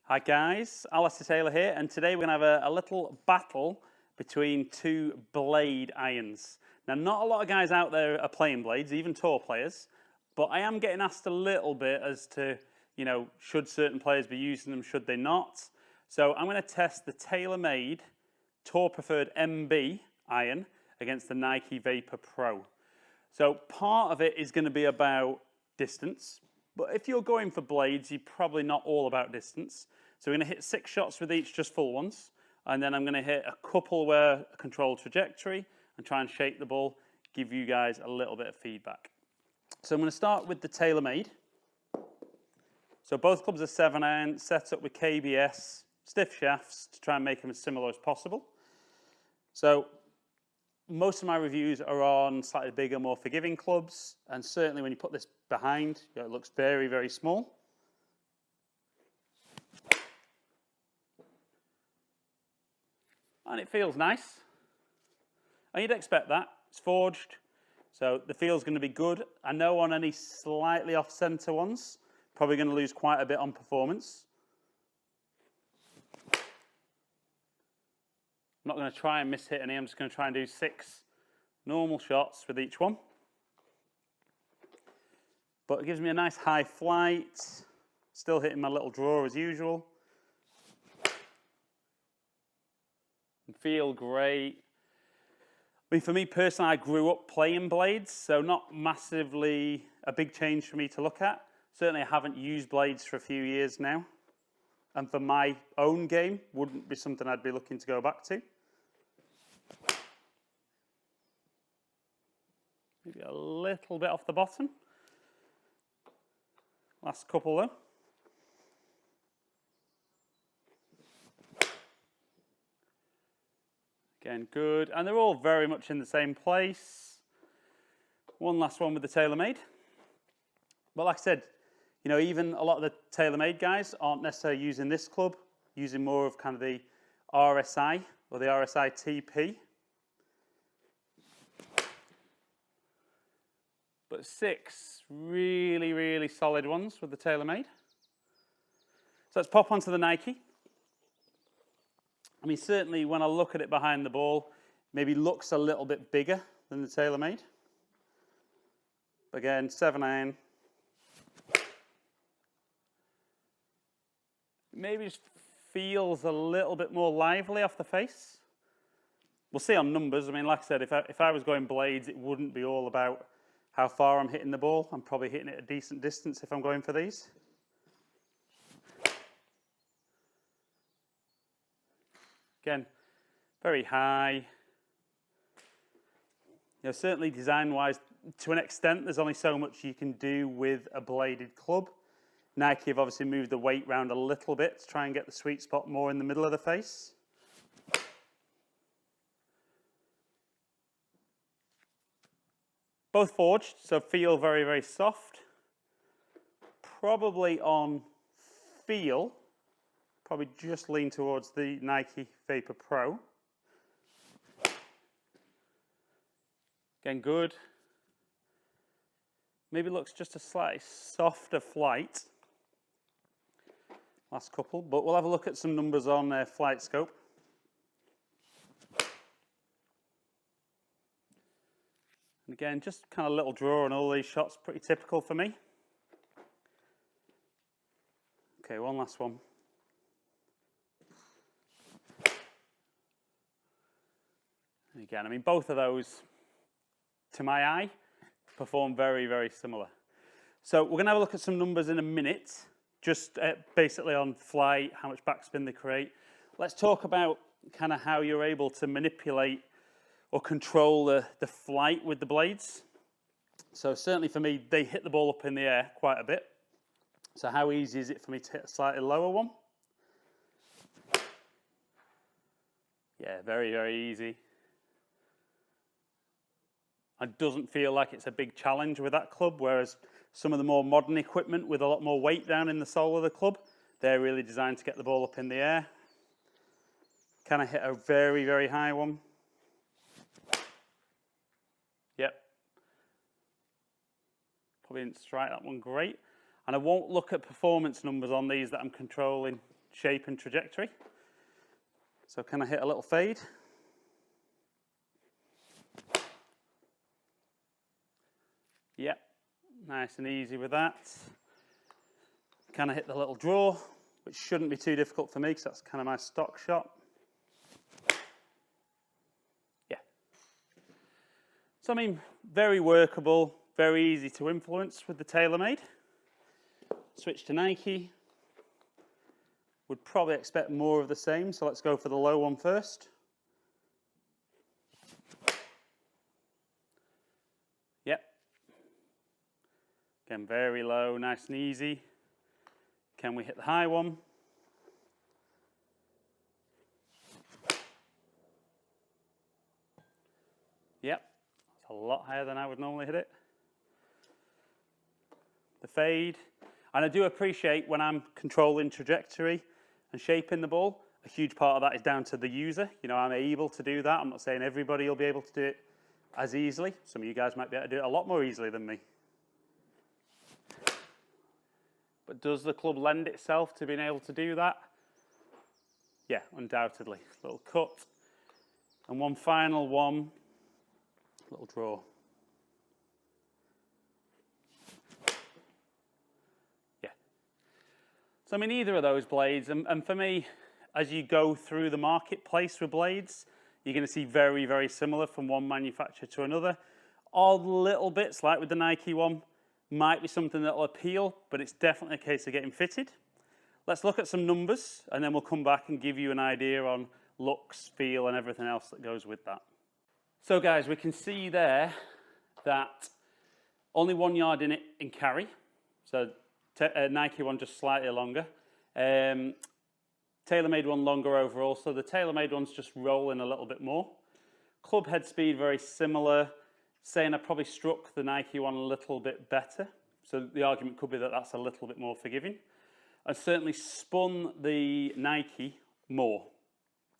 Hi guys, Alistair Taylor here, and today we're going to have a little battle between two blade irons. Now, not a lot of guys out there are playing blades, even tour players, but I am getting asked a little bit as to, should certain players be using them, should they not? So I'm going to test the TaylorMade Tour Preferred MB iron against the Nike Vapor Pro. So part of it is going to be about distance, but if you're going for blades, you're probably not all about distance. So we're going to hit 6 shots with each, just full ones, and then I'm going to hit a couple where a controlled trajectory and try and shape the ball, give you guys a little bit of feedback. So I'm going to start with the TaylorMade. So both clubs are 7-iron, set up with KBS, stiff shafts to try and make them as similar as possible. So most of my reviews are on slightly bigger, more forgiving clubs, and certainly when you put this behind, it looks very, very small. And it feels nice. And you'd expect that. It's forged, so the feel's going to be good. I know on any slightly off-center ones, probably going to lose quite a bit on performance. I'm not going to try and miss hit any. I'm just going to try and do 6 normal shots with each one. But it gives me a nice high flight. Still hitting my little draw as usual. And feel great. I mean, for me personally, I grew up playing blades, so not massively a big change for me to look at. Certainly I haven't used blades for a few years now. And for my own game, wouldn't be something I'd be looking to go back to. Maybe a little bit off the bottom. Last couple though. Again, good. And they're all very much in the same place. One last one with the TaylorMade. But like I said, even a lot of the TaylorMade guys aren't necessarily using this club, using more of kind of the RSI or the RSI TP. But 6 really, really solid ones with the TaylorMade. So let's pop onto the Nike. I mean, certainly when I look at it behind the ball, maybe looks a little bit bigger than the TaylorMade. Again, 7-iron. Maybe just feels a little bit more lively off the face. We'll see on numbers. I mean, like I said, if I was going blades, it wouldn't be all about how far I'm hitting the ball. I'm probably hitting it a decent distance if I'm going for these. Again, very high. Certainly design-wise, to an extent, there's only so much you can do with a bladed club. Nike have obviously moved the weight around a little bit to try and get the sweet spot more in the middle of the face. Both forged, so feel very, very soft. Probably on feel, probably just lean towards the Nike Vapor Pro. Again, good. Maybe looks just a slightly softer flight. Last couple, but we'll have a look at some numbers on Flight Scope. And again, just kind of a little draw on all these shots, pretty typical for me. Okay, one last one. And again, I mean, both of those, to my eye, perform very, very similar. So we're going to have a look at some numbers in a minute, just basically on flight, how much backspin they create. Let's talk about kind of how you're able to manipulate or control the flight with the blades. So certainly for me, they hit the ball up in the air quite a bit. So how easy is it for me to hit a slightly lower one? Yeah, very, very easy. It doesn't feel like it's a big challenge with that club, whereas some of the more modern equipment with a lot more weight down in the sole of the club, they're really designed to get the ball up in the air. Can I hit a very, very high one? Yep. Probably didn't strike that one great. And I won't look at performance numbers on these that I'm controlling shape and trajectory. So can I hit a little fade? Yep, nice and easy with that. Can I hit the little draw, which shouldn't be too difficult for me because that's kind of my stock shot. Yeah. So I mean, very workable, very easy to influence with the TaylorMade. Switch to Nike. Would probably expect more of the same, so let's go for the low one first. Yep. Again, very low, nice and easy. Can we hit the high one? Yep, it's a lot higher than I would normally hit it. The fade. And I do appreciate when I'm controlling trajectory and shaping the ball, a huge part of that is down to the user. You know, I'm able to do that. I'm not saying everybody will be able to do it as easily. Some of you guys might be able to do it a lot more easily than me. But does the club lend itself to being able to do that? Yeah, undoubtedly. Little cut. And one final one. Little draw. Yeah. So I mean, either of those blades, and for me, as you go through the marketplace with blades, you're going to see very, very similar from one manufacturer to another. Odd little bits, like with the Nike one, might be something that will appeal, but it's definitely a case of getting fitted. Let's look at some numbers, and then we'll come back and give you an idea on looks, feel, and everything else that goes with that. So guys, we can see there that only 1 yard in it in carry. So Nike one just slightly longer. TaylorMade one longer overall. So the TaylorMade one's just rolling a little bit more. Club head speed very similar. Saying I probably struck the Nike one a little bit better. So the argument could be that that's a little bit more forgiving. I certainly spun the Nike more.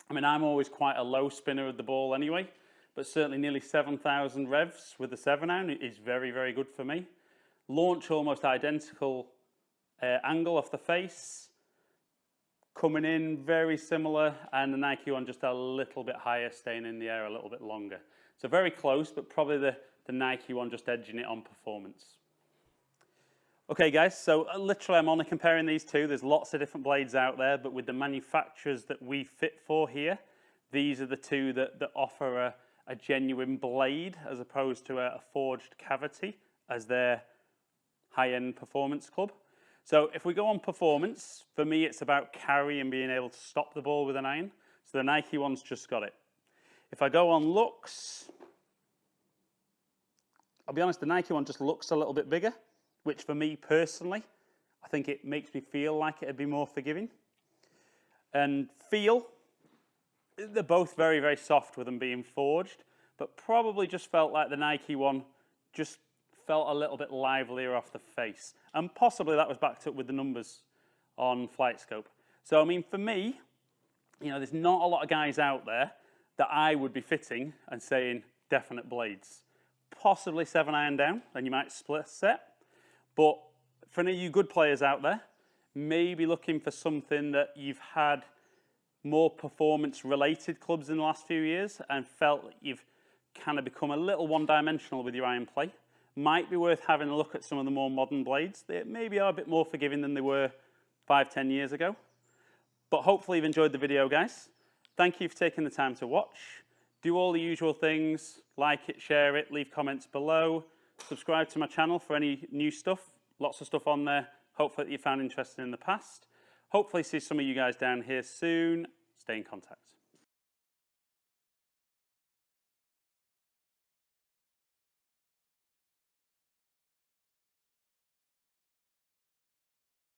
I mean, I'm always quite a low spinner of the ball anyway, but certainly nearly 7,000 revs with the 7-iron is very, very good for me. Launch almost identical angle off the face. Coming in very similar, and the Nike one just a little bit higher, staying in the air a little bit longer. So very close, but probably the Nike one just edging it on performance. Okay guys, so literally I'm only comparing these two. There's lots of different blades out there, but with the manufacturers that we fit for here, these are the two that offer a genuine blade as opposed to a forged cavity as their high-end performance club. So if we go on performance, for me it's about carry and being able to stop the ball with an iron. So the Nike one's just got it. If I go on looks, I'll be honest, the Nike one just looks a little bit bigger, which for me personally, I think it makes me feel like it'd be more forgiving. And feel, they're both very, very soft with them being forged, but probably just felt like the Nike one just felt a little bit livelier off the face. And possibly that was backed up with the numbers on FlightScope. So, I mean, for me, you know, there's not a lot of guys out there that I would be fitting and saying definite blades. Possibly 7-iron down, then you might split a set. But for any of you good players out there, maybe looking for something that you've had more performance-related clubs in the last few years and felt that you've kind of become a little one-dimensional with your iron play, might be worth having a look at some of the more modern blades. They maybe are a bit more forgiving than they were 5-10 years ago. But hopefully you've enjoyed the video, guys. Thank you for taking the time to watch. Do all the usual things, like it, share it, leave comments below. Subscribe to my channel for any new stuff. Lots of stuff on there, hopefully that you found interesting in the past. Hopefully see some of you guys down here soon. Stay in contact.